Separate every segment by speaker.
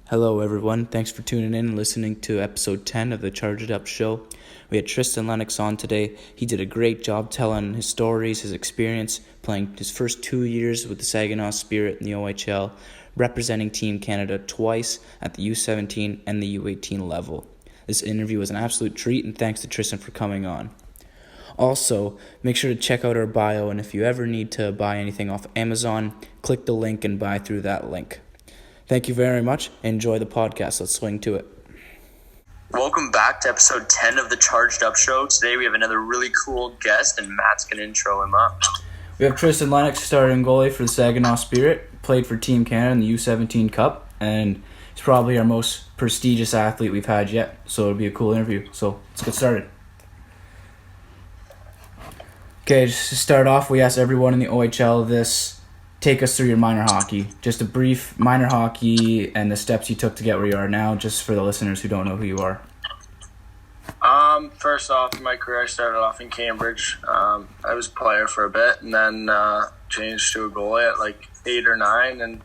Speaker 1: Hello, everyone. Thanks for tuning in and listening to episode 10 of the Charge It Up show. We had Tristan Lennox on today. He did a great job telling his stories, his experience, playing his first 2 years with the Saginaw Spirit in the OHL, representing Team Canada twice at the U17 and the U18 level. This interview was an absolute treat, and thanks to Tristan for coming on. Also, make sure to check out our bio, and if you ever need to buy anything off Amazon, click the link and buy through that link. Thank you very much. Enjoy the podcast. Let's swing to it.
Speaker 2: Welcome back to episode 10 of the Charged Up Show. Today we have another really cool guest, and Matt's going to intro him up.
Speaker 1: We have Tristan Lennox, starting goalie for the Saginaw Spirit, played for Team Canada in the U17 Cup, and he's probably our most prestigious athlete we've had yet, so it'll be a cool interview. So let's get started. Okay, just to start off, we asked everyone in the OHL this. Take us through your minor hockey. Just a brief minor hockey and the steps you took to get where you are now, just for the listeners who don't know who you are.
Speaker 3: First off, in my career, I started off in Cambridge. I was a player for a bit, and then changed to a goalie at like 8 or 9, and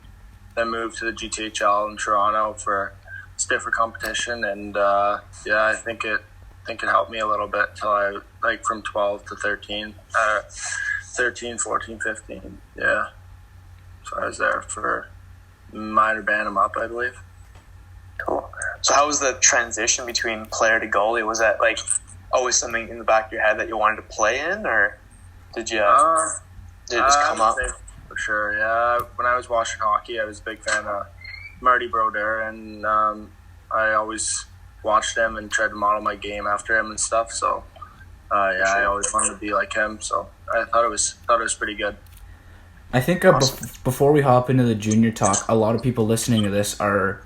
Speaker 3: then moved to the GTHL in Toronto for stiffer competition. And I think it helped me a little bit till I from 12 to 13, 14, 15. Yeah. So I was there for minor Bantam up, I believe.
Speaker 2: Cool. So how was the transition between player to goalie? Was that always something in the back of your head that you wanted to play in, or did you did it just come up?
Speaker 3: For sure, yeah. When I was watching hockey, I was a big fan of Marty Brodeur, and I always watched him and tried to model my game after him and stuff. So I always wanted to be like him. So I thought it was pretty good.
Speaker 1: I think before we hop into the junior talk, a lot of people listening to this are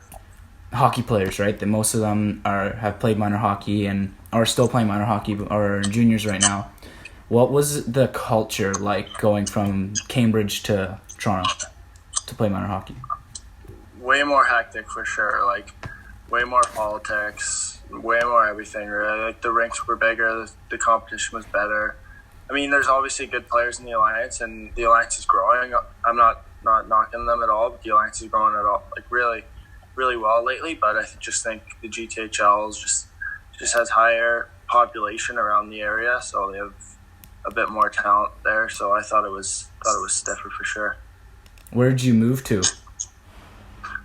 Speaker 1: hockey players, right? That most of them have played minor hockey and are still playing minor hockey or juniors right now. What was the culture like going from Cambridge to Toronto to play minor hockey?
Speaker 3: Way more hectic for sure. Way more politics, way more everything. Really. The rinks were bigger, the competition was better. I mean, there's obviously good players in the Alliance, and the Alliance is growing. I'm not knocking them at all, but the Alliance is growing really, really well lately. But I just think the GTHL just has higher population around the area, so they have a bit more talent there. So I thought it was stiffer for sure.
Speaker 1: Where did you move to?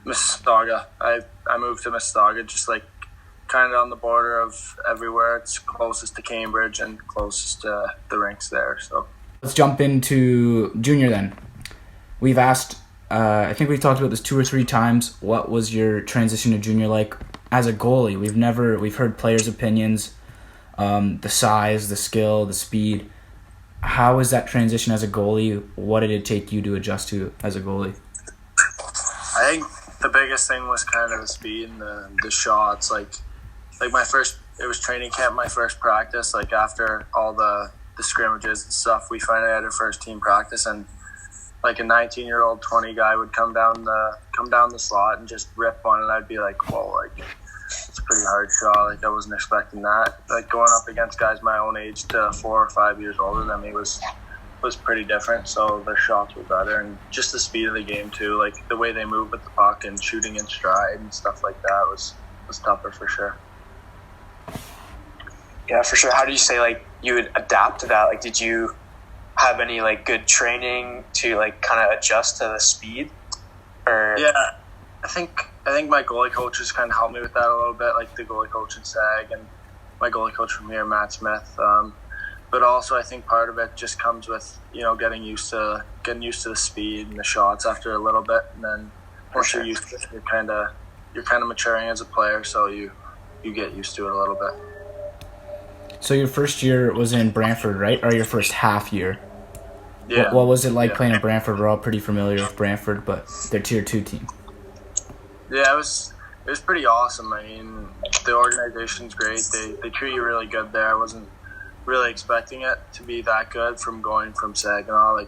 Speaker 3: Mississauga. I moved to Mississauga, just kind of on the border of everywhere. It's closest to Cambridge and closest to the rinks there. So
Speaker 1: let's jump into junior then. We've asked, I think we've talked about this 2 or 3 times. What was your transition to junior like as a goalie? We've heard players' opinions, the size, the skill, the speed. How was that transition as a goalie? What did it take you to adjust to as a goalie?
Speaker 3: I think the biggest thing was kind of the speed and the shots. It was training camp, my first practice. After all the scrimmages and stuff, we finally had our first team practice, and a 19-year-old 20 guy would come down the slot and just rip one, and I'd be like, whoa, it's a pretty hard shot. I wasn't expecting that. Going up against guys my own age to 4 or 5 years older than me was pretty different. So their shots were better, and just the speed of the game too. The way they move with the puck and shooting in stride and stuff like that was tougher for sure.
Speaker 2: Yeah, for sure. How do you say you would adapt to that? Did you have any good training to kind of adjust to the speed? Or
Speaker 3: yeah, I think my goalie coaches kind of helped me with that a little bit, the goalie coach in SAG and my goalie coach from here, Matt Smith. But also I think part of it just comes with getting used to the speed and the shots after a little bit, and then once you're used to it, you're kind of maturing as a player, so you get used to it a little bit.
Speaker 1: So your first year was in Brantford, right? Or your first half year?
Speaker 3: Yeah.
Speaker 1: What was it like playing in Brantford? We're all pretty familiar with Brantford, but they're Tier 2 team.
Speaker 3: Yeah, it was pretty awesome. I mean, the organization's great. They treat you really good there. I wasn't really expecting it to be that good going from Saginaw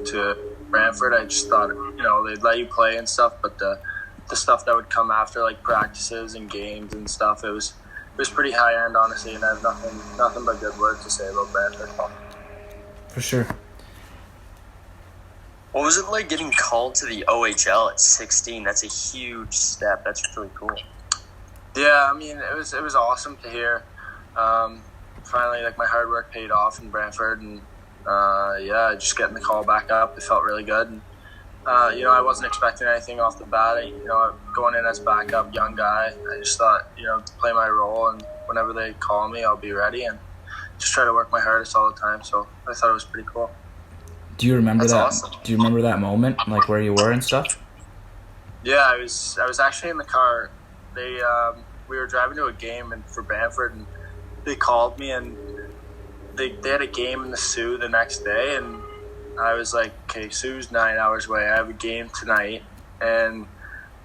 Speaker 3: to Brantford. I just thought they'd let you play and stuff, but the stuff that would come after, practices and games and stuff, it was pretty high end, honestly, and I have nothing but good words to say about Brantford.
Speaker 1: For sure.
Speaker 4: What was it like getting called to the OHL at 16? That's a huge step. That's really cool.
Speaker 3: Yeah, I mean, it was awesome to hear. Finally, like, my hard work paid off in Brantford, and just getting the call back up, it felt really good. And, I wasn't expecting anything off the bat. Going in as backup, young guy, I just thought, play my role, and whenever they call me, I'll be ready and just try to work my hardest all the time. So I thought it was pretty cool.
Speaker 1: Do you remember
Speaker 4: That's
Speaker 1: that?
Speaker 4: awesome.
Speaker 1: Do you remember that moment, like where you were and stuff?
Speaker 3: Yeah, I was actually in the car. We were driving to a game for Brantford, and they called me, and they had a game in the Sioux the next day, and I was like, okay, Sioux's 9 hours away. I have a game tonight, and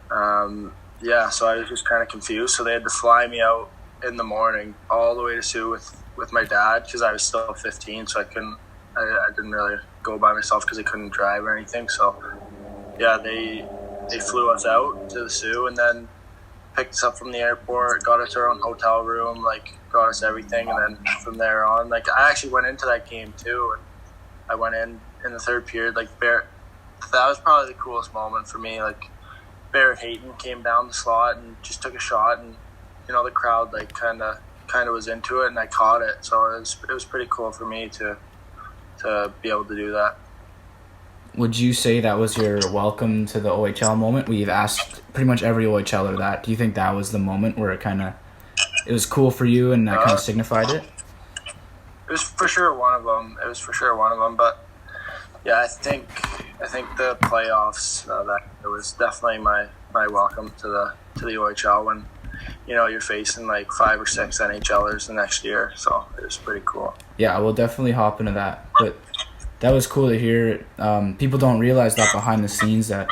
Speaker 3: so I was just kind of confused. So they had to fly me out in the morning all the way to Sioux with my dad, because I was still 15, so I didn't really go by myself because I couldn't drive or anything. So yeah, they flew us out to the Sioux, and then picked us up from the airport, got us our own hotel room, like, got us everything, and then from there on, like, I actually went into that game too, and I went in the third period, like, that was probably the coolest moment for me. Like, Barrett Hayton came down the slot and just took a shot, and the crowd, like, kind of was into it, and I caught it, so it was pretty cool for me to be able to do that.
Speaker 1: Would you say that was your welcome to the OHL moment? We've asked pretty much every OHLer that. Do you think that was the moment where it was cool for you and that kind of signified it?
Speaker 3: It was for sure one of them. But yeah, I think the playoffs, that it was definitely my welcome to the OHL when you're facing like 5 or 6 NHLers the next year. So it was pretty cool.
Speaker 1: Yeah, we'll definitely hop into that. But that was cool to hear. People don't realize that behind the scenes, that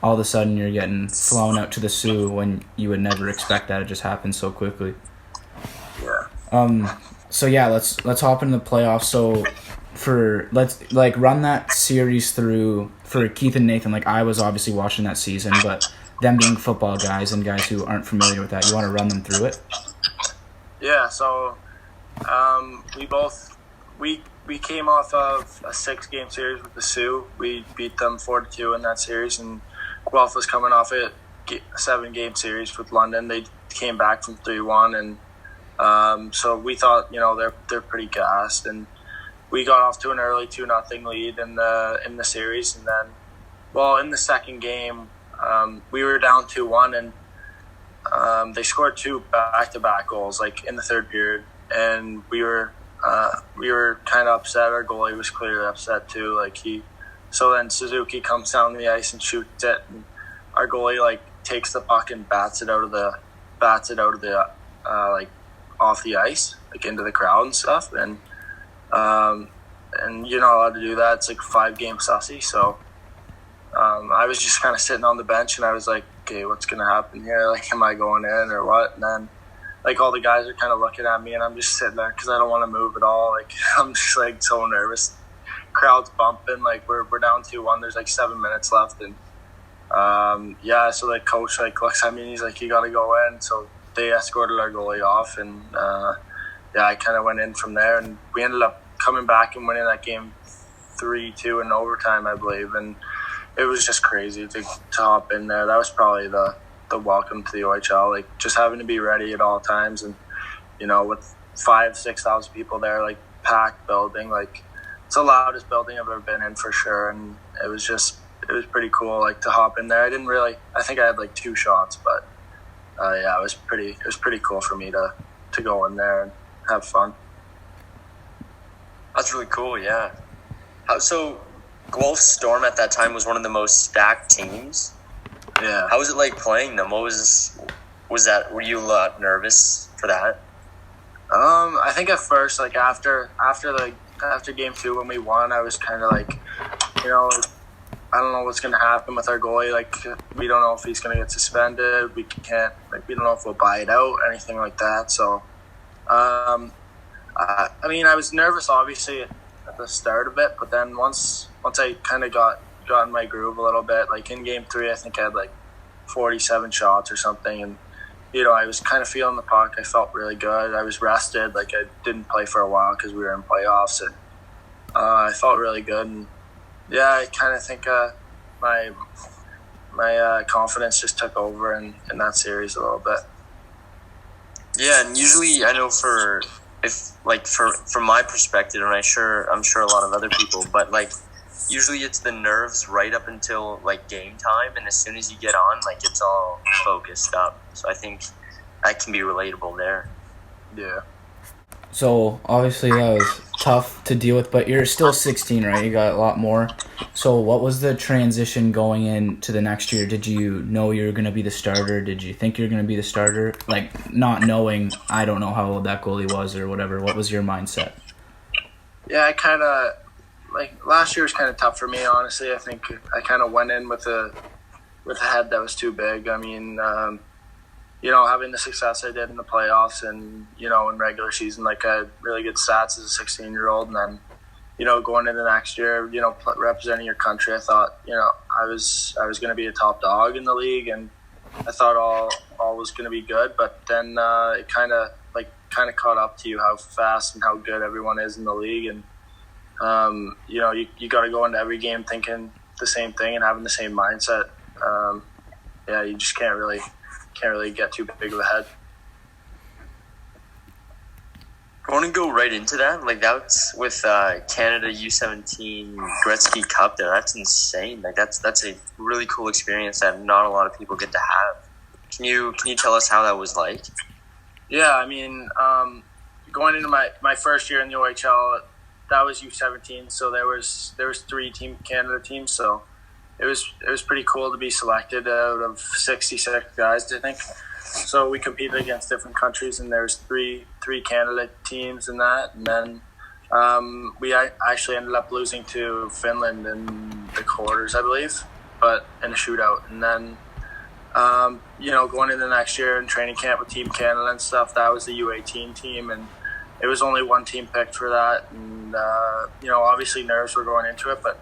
Speaker 1: all of a sudden you're getting flown out to the Sioux when you would never expect that. It just happened so quickly.
Speaker 3: Yeah.
Speaker 1: So yeah, let's hop into the playoffs. So let's like run that series through for Keith and Nathan. Like, I was obviously watching that season, but them being football guys and guys who aren't familiar with that, you want to run them through it?
Speaker 3: Yeah. So we came off of a 6-game series with the Sioux. We beat them 4-2 in that series, and Guelph was coming off a 7-game series with London. They came back from 3-1, and so we thought, they're pretty gassed, and we got off to an early 2-0 lead in the series, and then, in the second game, we were down 2-1, and they scored 2 back-to-back goals, like, in the third period, and we were kind of upset. Our goalie was clearly upset too. So then Suzuki comes down the ice and shoots it, and our goalie, like, takes the puck and bats it out of the off the ice, like, into the crowd and stuff. And you're not allowed to do that. It's like 5-game sussy. So I was just kind of sitting on the bench, and I was like, okay, what's gonna happen here? Like, am I going in or what? And then, like, all the guys are kind of looking at me, and I'm just sitting there because I don't want to move at all. Like, I'm just, like, so nervous. Crowd's bumping. Like, we're down 2-1. There's, like, 7 minutes left. And, so the coach, like, looks at me, and he's like, you got to go in. So they escorted our goalie off. And, I kind of went in from there. And we ended up coming back and winning that game 3-2 in overtime, I believe. And it was just crazy to hop in there. That was probably the welcome to the OHL, like, just having to be ready at all times, and with 5,000-6,000 people there, like, packed building, like, it's the loudest building I've ever been in for sure. And it was pretty cool, like, to hop in there. I think I had like 2 shots, but it was pretty cool for me to go in there and have fun.
Speaker 4: That's really cool. Yeah. So Guelph Storm at that time was one of the most stacked teams.
Speaker 3: Yeah.
Speaker 4: How was it like playing them? Was that? Were you a lot nervous for that?
Speaker 3: I think at first, like, after game 2 when we won, I was kind of like, I don't know what's gonna happen with our goalie. Like, we don't know if he's gonna get suspended. We don't know if we'll buy it out, anything like that. So, I was nervous obviously at the start of it, but then once I kind of got in my groove a little bit, like, in game 3, I think I had like 47 shots or something, and I was kind of feeling the puck. I felt really good. I was rested. Like, I didn't play for a while because we were in playoffs, and I felt really good. And yeah, I kind of think my confidence just took over in that series a little bit.
Speaker 4: Yeah, and usually I know from my perspective, and I'm sure a lot of other people, but like usually it's the nerves right up until like game time, and as soon as you get on, like it's all focused up. So I think that can be relatable there.
Speaker 3: Yeah.
Speaker 1: So obviously that was tough to deal with, but you're still 16, right? You got a lot more. So what was the transition going into the next year? Did you know you were going to be the starter? Did you think you were going to be the starter? Like, not knowing, I don't know how old that goalie was or whatever. What was your mindset?
Speaker 3: Yeah, I kind of, like, last year was kind of tough for me, honestly. I think I kind of went in with a head that was too big. I mean, having the success I did in the playoffs and, in regular season, like I had really good stats as a 16-year-old. And then, going into next year, representing your country, I thought, I was going to be a top dog in the league, and I thought all was going to be good. But then it kind of caught up to you how fast and how good everyone is in the league. And, you got to go into every game thinking the same thing and having the same mindset. You just can't really get too big of a head.
Speaker 4: I want to go right into that. Like that's with Canada U17 Gretzky Cup there. That's insane. Like that's a really cool experience that not a lot of people get to have. Can you tell us how that was like?
Speaker 3: Yeah, I mean, going into my first year in the OHL, that was U17. So there was 3 Team Canada teams. So it was pretty cool to be selected out of 66 guys, I think. So we competed against different countries, and there's three Canada teams in that. And then we actually ended up losing to Finland in the quarters, I believe, but in a shootout. And then, going into the next year in training camp with Team Canada and stuff, that was the U18 team, and it was only one team picked for that. And, obviously nerves were going into it, but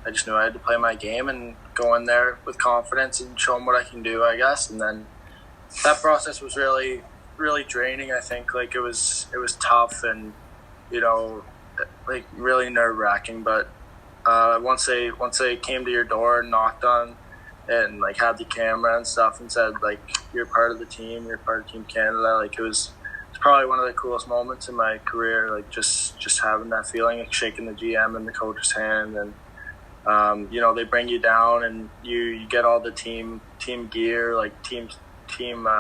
Speaker 3: I just knew I had to play my game and go in there with confidence and show them what I can do, I guess. And then that process was really, really draining. I think it was tough and, really nerve wracking. But once they came to your door and knocked on it and had the camera and stuff and said you're part of the team, you're part of Team Canada, it was probably one of the coolest moments in my career. Just having that feeling of shaking the GM and the coach's hand, and they bring you down and you get all the team gear, team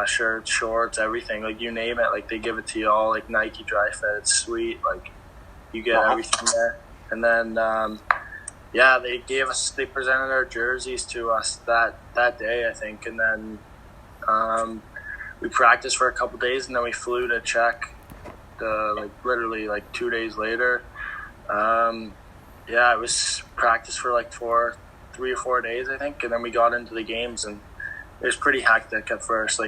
Speaker 3: shirts, shorts, everything, you name it, they give it to you all, Nike dry fit. It's sweet, you get everything there. And then they presented our jerseys to us that day, I think. And then we practiced for a couple days, and then we flew to Czech literally 2 days later. It was practice for 3 or 4 days, I think, and then we got into the games, and it was pretty hectic at first.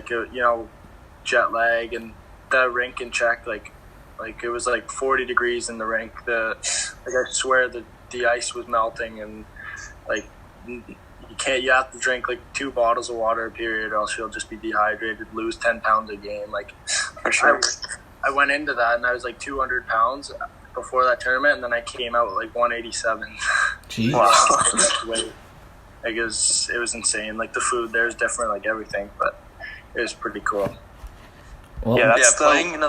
Speaker 3: Jet lag, and the rink in Czech, it was 40 degrees in the rink. I swear the ice was melting, and you have to drink 2 bottles of water a period, or else you'll just be dehydrated, lose 10 pounds a game.
Speaker 4: For sure.
Speaker 3: I went into that and I was 200 pounds before that tournament, and then I came out with 187.
Speaker 1: Jeez.
Speaker 3: Wow. It was insane. The food there's different, everything, but it was pretty cool.
Speaker 1: Well,
Speaker 4: playing in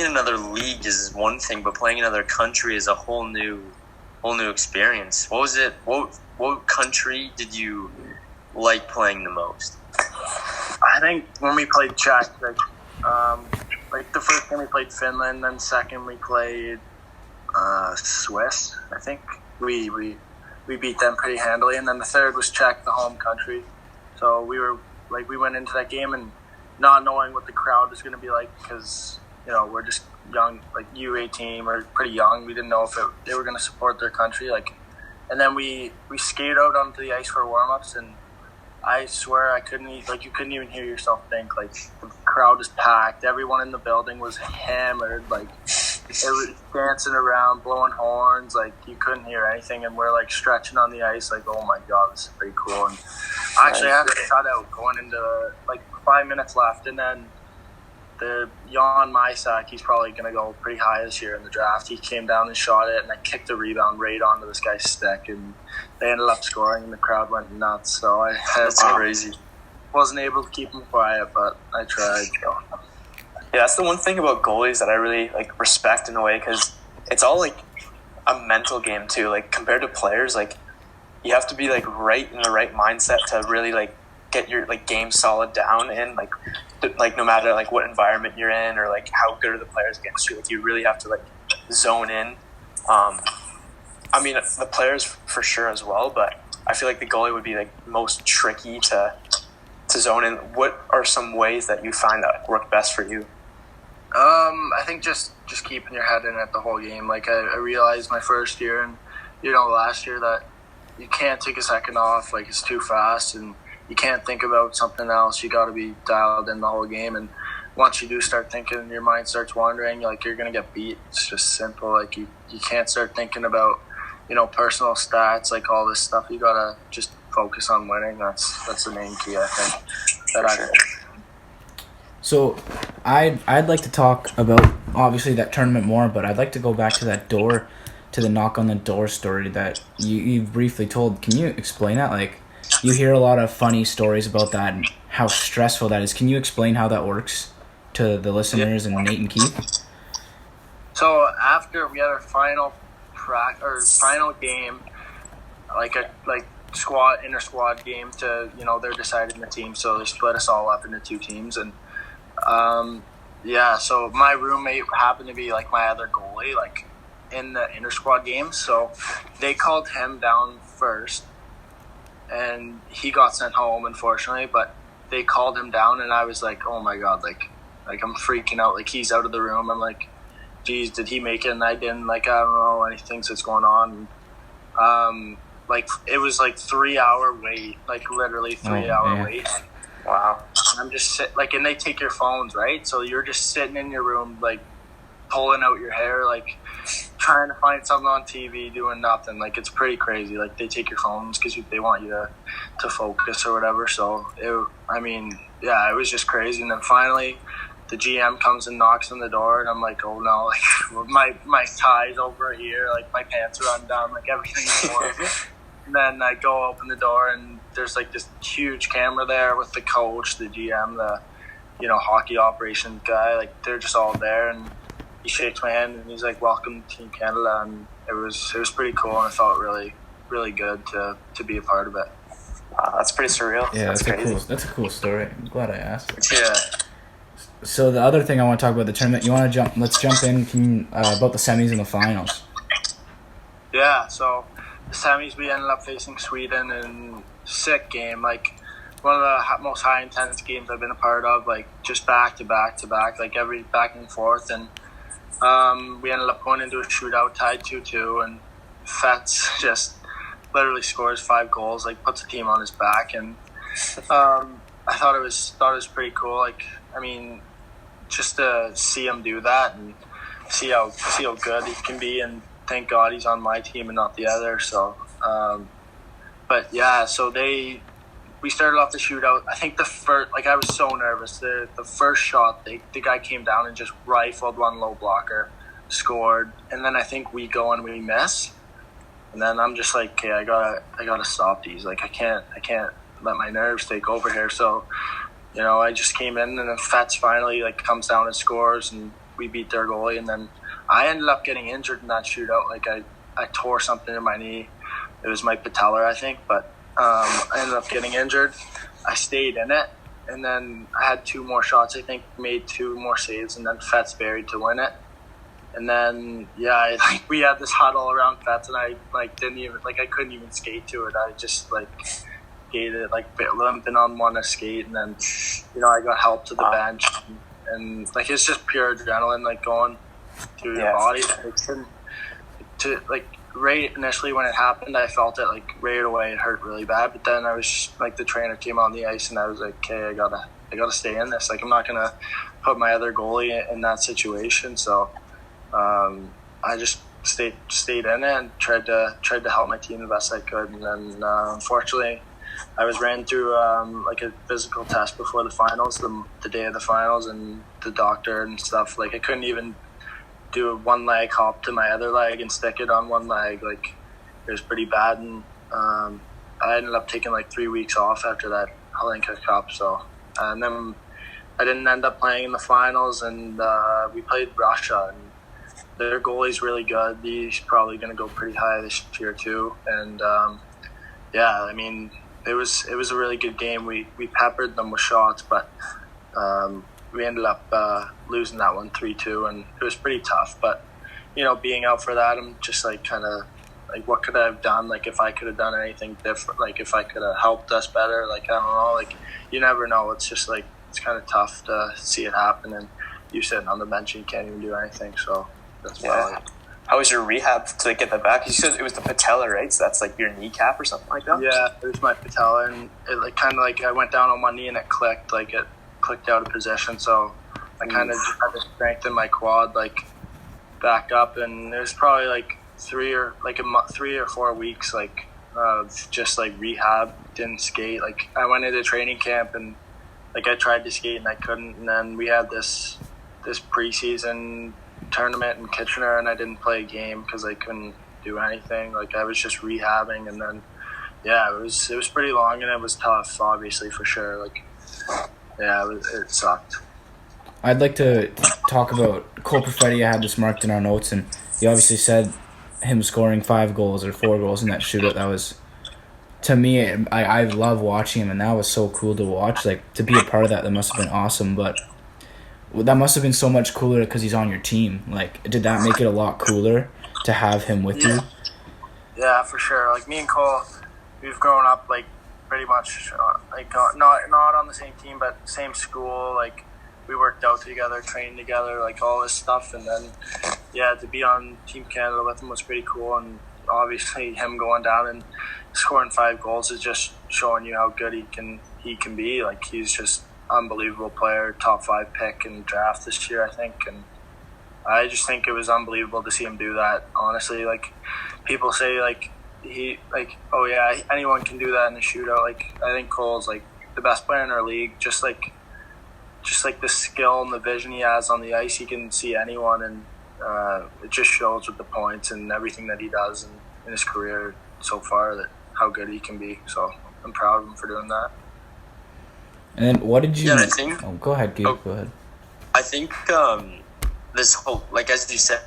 Speaker 4: another league is one thing, but playing in another country is a whole new experience. What was it? What country did you like playing the most?
Speaker 3: I think when we played Czech, the first game we played Finland, then second we played Swiss. I think we beat them pretty handily, and then the third was Czech, the home country. So we were we went into that game and not knowing what the crowd was going to be like, because we're just young, U18, we're pretty young. We didn't know if they were going to support their country, and then we skated out onto the ice for warm-ups, and I swear I couldn't you couldn't even hear yourself think. The crowd was packed, everyone in the building was hammered, it was dancing around, blowing horns, you couldn't hear anything, and we're stretching on the ice, oh my god, this is pretty cool. And actually I had a shutout going into 5 minutes left, and then the Jan Mysak, he's probably going to go pretty high this year in the draft. He came down and shot it, and I kicked the rebound right onto this guy's stick, and they ended up scoring, and the crowd went nuts. So
Speaker 4: That's crazy.
Speaker 3: Wasn't able to keep him quiet, but I tried. So.
Speaker 2: Yeah, that's the one thing about goalies that I really like respect in a way, because it's all like a mental game too. Like compared to players, like you have to be like right in the right mindset to really like get your like game solid down in like no matter like what environment you're in or like how good are the players against you. Like you really have to like zone in. I mean the players for sure as well, but I feel like the goalie would be like most tricky to zone in. What are some ways that you find that work best for you?
Speaker 3: I think just keeping your head in it the whole game. Like I realized my first year and last year that you can't take a second off. Like it's too fast and you can't think about something else. You got to be dialed in the whole game. And once you do start thinking, your mind starts wandering. Like you're gonna get beat. It's just simple. Like you can't start thinking about personal stats, like all this stuff. You gotta just focus on winning. That's the main key, I think.
Speaker 1: So I'd like to talk about obviously that tournament more, but I'd like to go back to the knock on the door story that you briefly told. Can you explain that? Like you hear a lot of funny stories about that and how stressful that is. Can you explain how that works to the listeners and Nate and Keith?
Speaker 3: So after we had our final game, like inter squad game to they're deciding the team, so they split us all up into two teams. And so my roommate happened to be like my other goalie, like in the inter squad game, so they called him down first and he got sent home, unfortunately, but they called him down and I was like, oh my god, like I'm freaking out. Like he's out of the room. I'm like, geez, did he make it? And I didn't. Like I don't know anything that's going on. Like it was like 3 hour wait, like literally 3 hour wait.
Speaker 2: Wow.
Speaker 3: And I'm just and they take your phones, right? So you're just sitting in your room, like pulling out your hair, like trying to find something on TV, doing nothing. Like it's pretty crazy. Like they take your phones because they want you to focus or whatever. So it was just crazy. And then finally, the GM comes and knocks on the door, and I'm like, oh no, like my tie's over here, like my pants are undone, like everything's going. And then I go open the door, and there's like this huge camera there with the coach, the GM, the hockey operations guy. Like they're just all there, and he shakes my hand and he's like, "Welcome to Team Canada." And it was pretty cool, and I felt really, really good to be a part of it.
Speaker 2: Wow, that's pretty surreal.
Speaker 1: Yeah,
Speaker 2: that's crazy.
Speaker 1: That's a cool story. I'm glad I asked.
Speaker 3: Yeah.
Speaker 1: So the other thing I want to talk about the tournament. Let's jump in about the semis and the finals.
Speaker 3: Yeah. So the semis, we ended up facing Sweden in sick game, like one of the most high intense games I've been a part of, like just back to back, like every back and forth. And we ended up going into a shootout, tied 2-2, and Fets just literally scores 5 goals, like puts the team on his back. And I thought it was pretty cool. Like, I mean, just to see him do that and see how good he can be, and thank God he's on my team and not the other. So, but yeah, so we started off the shootout. I think the first, like I was so nervous. The first shot, the guy came down and just rifled one low blocker, scored, and then I think we go and we miss, and then I'm just like, okay, I gotta stop these. Like I can't let my nerves take over here. So, I just came in, and then Fats finally like comes down and scores, and we beat their goalie. And then I ended up getting injured in that shootout. Like I tore something in my knee. It was my patellar, I think, but I ended up getting injured. I stayed in it, and then I had 2 more shots, I think, made 2 more saves, and then Fats buried to win it. And then we had this huddle around Fats, and I I couldn't even skate to it. I just skated limping on one skate, and then I got help to the bench, and like it's just pure adrenaline like going through your body. Right initially when it happened, I felt it like right away. It hurt really bad, but then I was just, like the trainer came on the ice, and I was like, okay, I gotta stay in this. Like I'm not gonna put my other goalie in that situation. So I just stayed in it and tried to help my team the best I could. And then unfortunately, I was ran through like a physical test before the finals, the day of the finals, and the doctor and stuff. Like I couldn't even do a one leg hop to my other leg and stick it on one leg. Like it was pretty bad, and I ended up taking like 3 weeks off after that Hlinka Cup. So and then I didn't end up playing in the finals, and we played Russia, and their goalie's really good. He's probably going to go pretty high this year too. And yeah, I mean, it was a really good game. We peppered them with shots, but we ended up losing that one 3-2, and it was pretty tough. But being out for that, I'm just like kind of like, what could I have done? Like if I could have done anything different, like if I could have helped us better, like I don't know. Like you never know. It's just like it's kind of tough to see it happen, and you sitting on the bench and you can't even do anything. So.
Speaker 2: Yeah. How was your rehab to get that back? You said it was the patella, right? So that's like your kneecap or something like that?
Speaker 3: Yeah, it was my patella, and it like kind of like I went down on one knee and it clicked out of position. So I kind of just had to strengthen my quad like back up, and it was probably like 3 or 4 weeks like of just like rehab. Didn't skate. Like I went into training camp and like I tried to skate and I couldn't, and then we had this preseason tournament in Kitchener, and I didn't play a game because I couldn't do anything. Like I was just rehabbing, and then yeah, it was pretty long, and it was tough, obviously, for sure. Like yeah, it sucked.
Speaker 1: I'd like to talk about Cole Perfetti. I had this marked in our notes, and he obviously said him scoring 5 goals or 4 goals in that shootout. That was, to me, I love watching him, and that was so cool to watch. Like to be a part of that must have been awesome, but that must have been so much cooler because he's on your team. Like, did that make it a lot cooler to have him with you?
Speaker 3: Yeah, for sure. Like, me and Cole, we've grown up, like, pretty much, like, not on the same team, but same school. Like, we worked out together, trained together, like, all this stuff. And then, yeah, to be on Team Canada with him was pretty cool. And obviously him going down and scoring 5 goals is just showing you how good he can be. Like, he's just unbelievable player, top 5 pick in draft this year, I think, and I just think it was unbelievable to see him do that. Honestly, like people say, like oh yeah, anyone can do that in a shootout. Like I think Cole's like the best player in our league. Just like the skill and the vision he has on the ice, he can see anyone, and it just shows with the points and everything that he does in his career so far that how good he can be. So I'm proud of him for doing that.
Speaker 1: And then what did you...
Speaker 4: Yeah, I think...
Speaker 1: Oh, go ahead, Gabe. Go ahead.
Speaker 4: I think this whole... Like, as you said,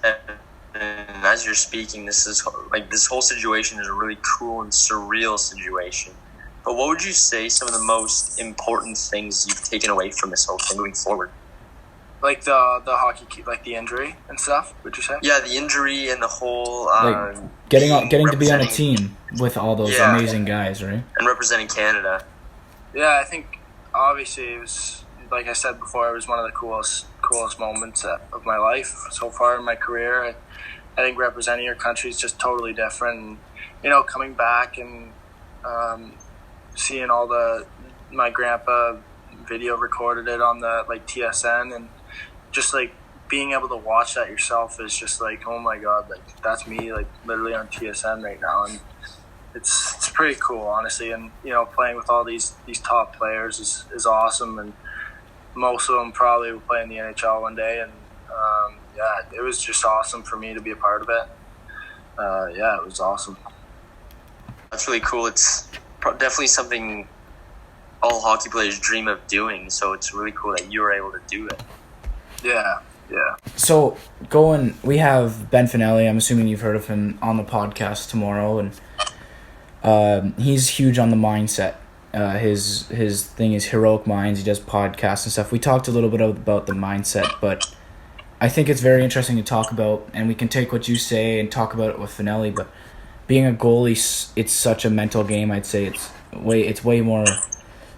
Speaker 4: and as you're speaking, this whole situation is a really cool and surreal situation. But what would you say some of the most important things you've taken away from this whole thing moving forward?
Speaker 3: Like the hockey, like the injury and stuff, would you say?
Speaker 4: Yeah, the injury and the whole...
Speaker 1: like getting to be on a team with all those amazing guys, right?
Speaker 4: And representing Canada.
Speaker 3: Yeah, I think... Obviously, it was, like I said before, it was one of the coolest moments of my life so far in my career. I think representing your country is just totally different. And, coming back and seeing all my grandpa video recorded it on the TSN, and just like being able to watch that yourself is just like, oh my God, like that's me like literally on TSN right now. And it's pretty cool, honestly, and playing with all these top players is awesome, and most of them probably will play in the NHL one day, and yeah, it was just awesome for me to be a part of it. Yeah, it was awesome.
Speaker 4: That's really cool. It's definitely something all hockey players dream of doing, so it's really cool that you were able to do it.
Speaker 3: Yeah.
Speaker 1: So we have Ben Finelli. I'm assuming you've heard of him on the podcast tomorrow, and he's huge on the mindset. His thing is Heroic Minds. He does podcasts and stuff. We talked a little bit about the mindset, but I think it's very interesting to talk about, and we can take what you say and talk about it with Finelli. But being a goalie, it's such a mental game. I'd say it's way more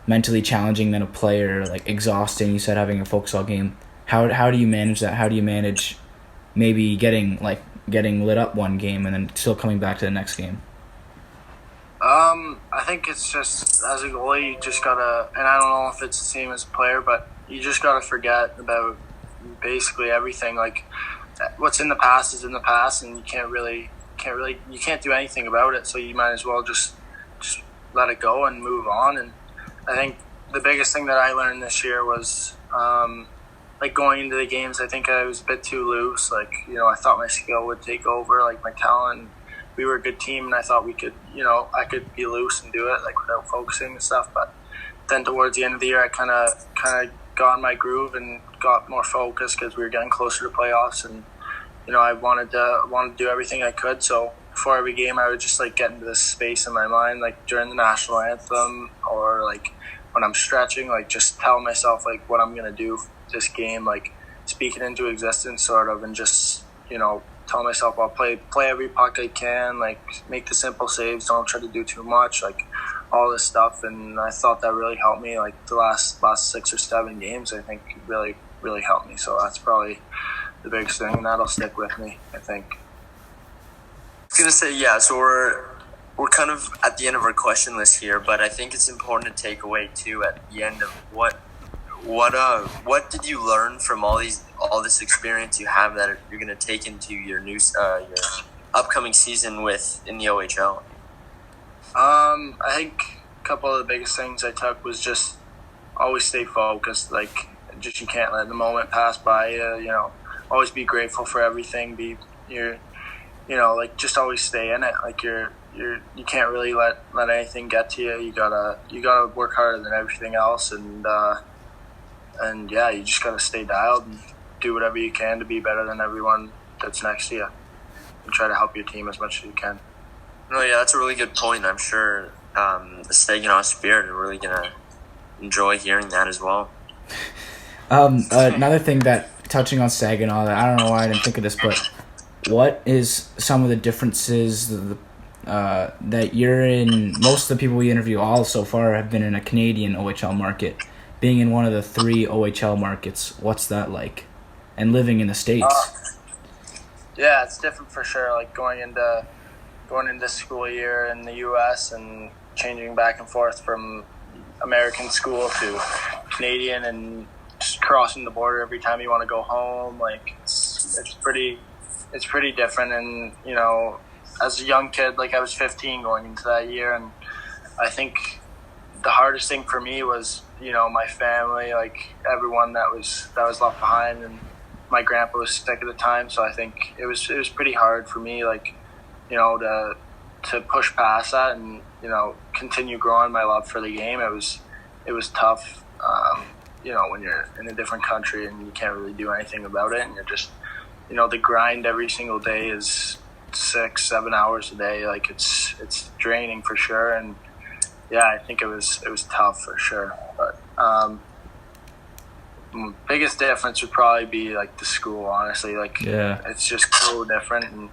Speaker 1: mentally challenging than a player. Like exhausting. You said having a focus all game. How do you manage that? How do you manage maybe getting lit up one game and then still coming back to the next game?
Speaker 3: I think it's just, as a goalie, you just gotta, and I don't know if it's the same as a player, but you just gotta forget about basically everything. Like, what's in the past is in the past, and you can't do anything about it. So you might as well just let it go and move on. And I think the biggest thing that I learned this year was like going into the games, I think I was a bit too loose. Like, I thought my skill would take over, like my talent. We were a good team, and I thought we could, I could be loose and do it, like without focusing and stuff. But then towards the end of the year, I kind of got in my groove and got more focused because we were getting closer to playoffs, and I wanted to do everything I could. So before every game, I would just like get into this space in my mind, like during the national anthem or like when I'm stretching, like just tell myself like what I'm gonna do this game, like speak it into existence sort of, and just tell myself I'll play every puck I can, like make the simple saves, don't try to do too much, like all this stuff. And I thought that really helped me, like the last 6 or 7 games, I think really helped me. So that's probably the biggest thing, and that'll stick with me, I think.
Speaker 4: I was gonna say, yeah, so we're kind of at the end of our question list here, but I think it's important to take away too at the end of what did you learn from all this experience you have that you're gonna take into your your upcoming season in the OHL?
Speaker 3: I think a couple of the biggest things I took was just always stay focused. Like, just you can't let the moment pass by you. Always be grateful for everything. Like just always stay in it. Like you can't really let anything get to you. You gotta work harder than everything else, and yeah, you just gotta stay dialed and do whatever you can to be better than everyone that's next to you, and try to help your team as much as you can.
Speaker 4: No, yeah, that's a really good point. I'm sure the Saginaw Spirit are really gonna enjoy hearing that as well.
Speaker 1: Another thing that, touching on Saginaw, I don't know why I didn't think of this, but what is some of the differences that you're in? Most of the people we interview all so far have been in a Canadian OHL market. Being in one of the 3 OHL markets, what's that like? And living in the States?
Speaker 3: Yeah, it's different for sure. Like going into school year in the U.S. and changing back and forth from American school to Canadian, and just crossing the border every time you want to go home. Like it's pretty different. And as a young kid, like I was 15 going into that year, and I think the hardest thing for me was my family, like everyone that was left behind, and my grandpa was sick at the time. So I think it was pretty hard for me, like to push past that and continue growing my love for the game. It was tough, when you're in a different country and you can't really do anything about it, and you're just the grind every single day is 6-7 hours a day. Like it's draining for sure. And yeah, I think it was tough for sure. But biggest difference would probably be like the school, honestly. Like it's just so different. And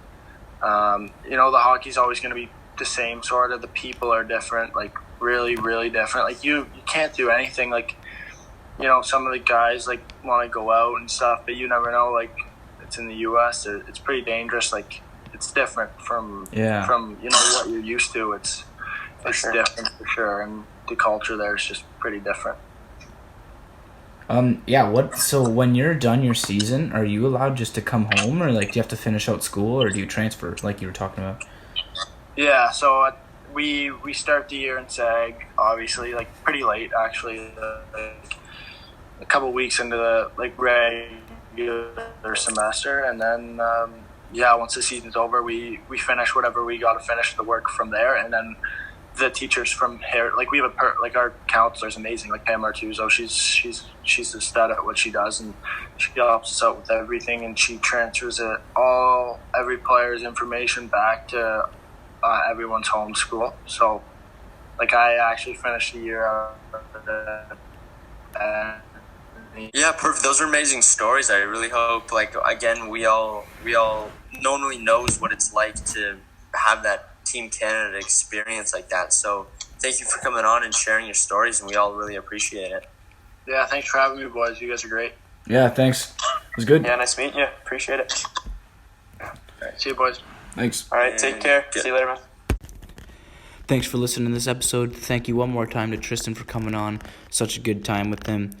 Speaker 3: the hockey's always going to be the same sort of. The people are different, like really, really different. Like you can't do anything. Like some of the guys like want to go out and stuff, but you never know. Like it's in the U.S. It's pretty dangerous. Like it's different from what you're used to. It's different for sure, and the culture there is just pretty different.
Speaker 1: So when you're done your season, are you allowed just to come home, or like do you have to finish out school, or do you transfer like you were talking about?
Speaker 3: Yeah, so we start the year in SAG, obviously, like pretty late actually, like a couple weeks into the like regular semester, and then once the season's over, we finish whatever we got to finish the work from there, and then the teachers from here, like we have our counselor's amazing, like Pam Martuzzo. She's a stud at what she does, and she helps us out with everything, and she transfers every player's information back to everyone's home school. So like I actually finished the year out.
Speaker 4: Yeah, perfect. Those are amazing stories. I really hope, like, again, we all no one really knows what it's like to have that Team Canada experience like that. So thank you for coming on and sharing your stories, and we all really appreciate it.
Speaker 3: Yeah, thanks for having me, boys. You guys are great.
Speaker 1: Yeah, thanks. It was good.
Speaker 2: Yeah, nice meeting you. Appreciate it.
Speaker 3: All right, see you, boys.
Speaker 1: Thanks.
Speaker 2: All right, take care. See you later, man.
Speaker 1: Thanks for listening to this episode. Thank you one more time to Tristan for coming on. Such a good time with him.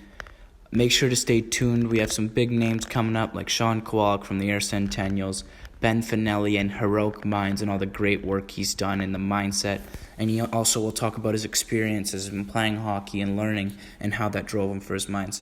Speaker 1: Make sure to stay tuned. We have some big names coming up like Sean Kowalik from the Air Centennials, Ben Finelli and Heroic Minds and all the great work he's done in the mindset. And he also will talk about his experiences in playing hockey and learning and how that drove him for his mindset.